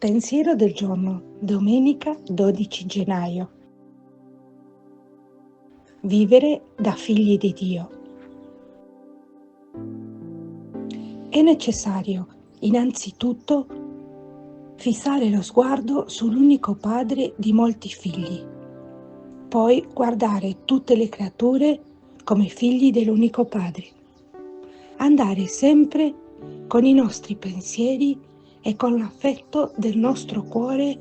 Pensiero del giorno, domenica 12 gennaio. Vivere da figli di Dio. È necessario, innanzitutto, fissare lo sguardo sull'unico padre di molti figli, poi guardare tutte le creature come figli dell'unico padre, andare sempre con i nostri pensieri e con l'affetto del nostro cuore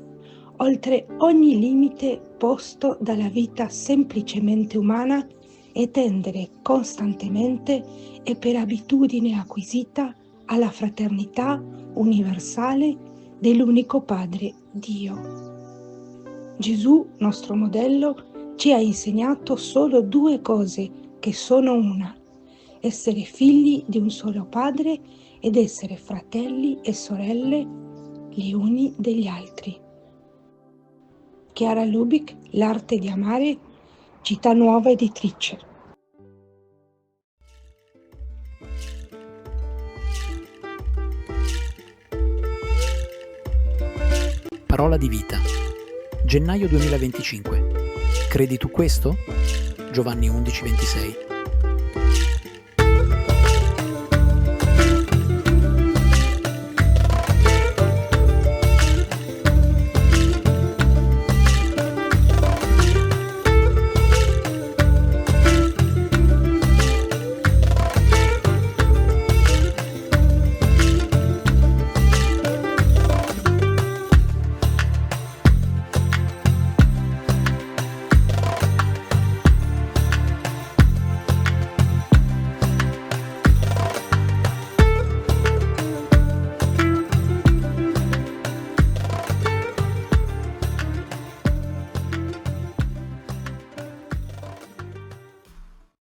oltre ogni limite posto dalla vita semplicemente umana e tendere costantemente e per abitudine acquisita alla fraternità universale dell'unico Padre Dio. Gesù, nostro modello, ci ha insegnato solo due cose che sono una: essere figli di un solo Padre ed essere fratelli e sorelle gli uni degli altri. Chiara Lubich, L'arte di amare, Città Nuova Editrice. Parola di vita. Gennaio 2025. Credi tu questo? Giovanni 11:26.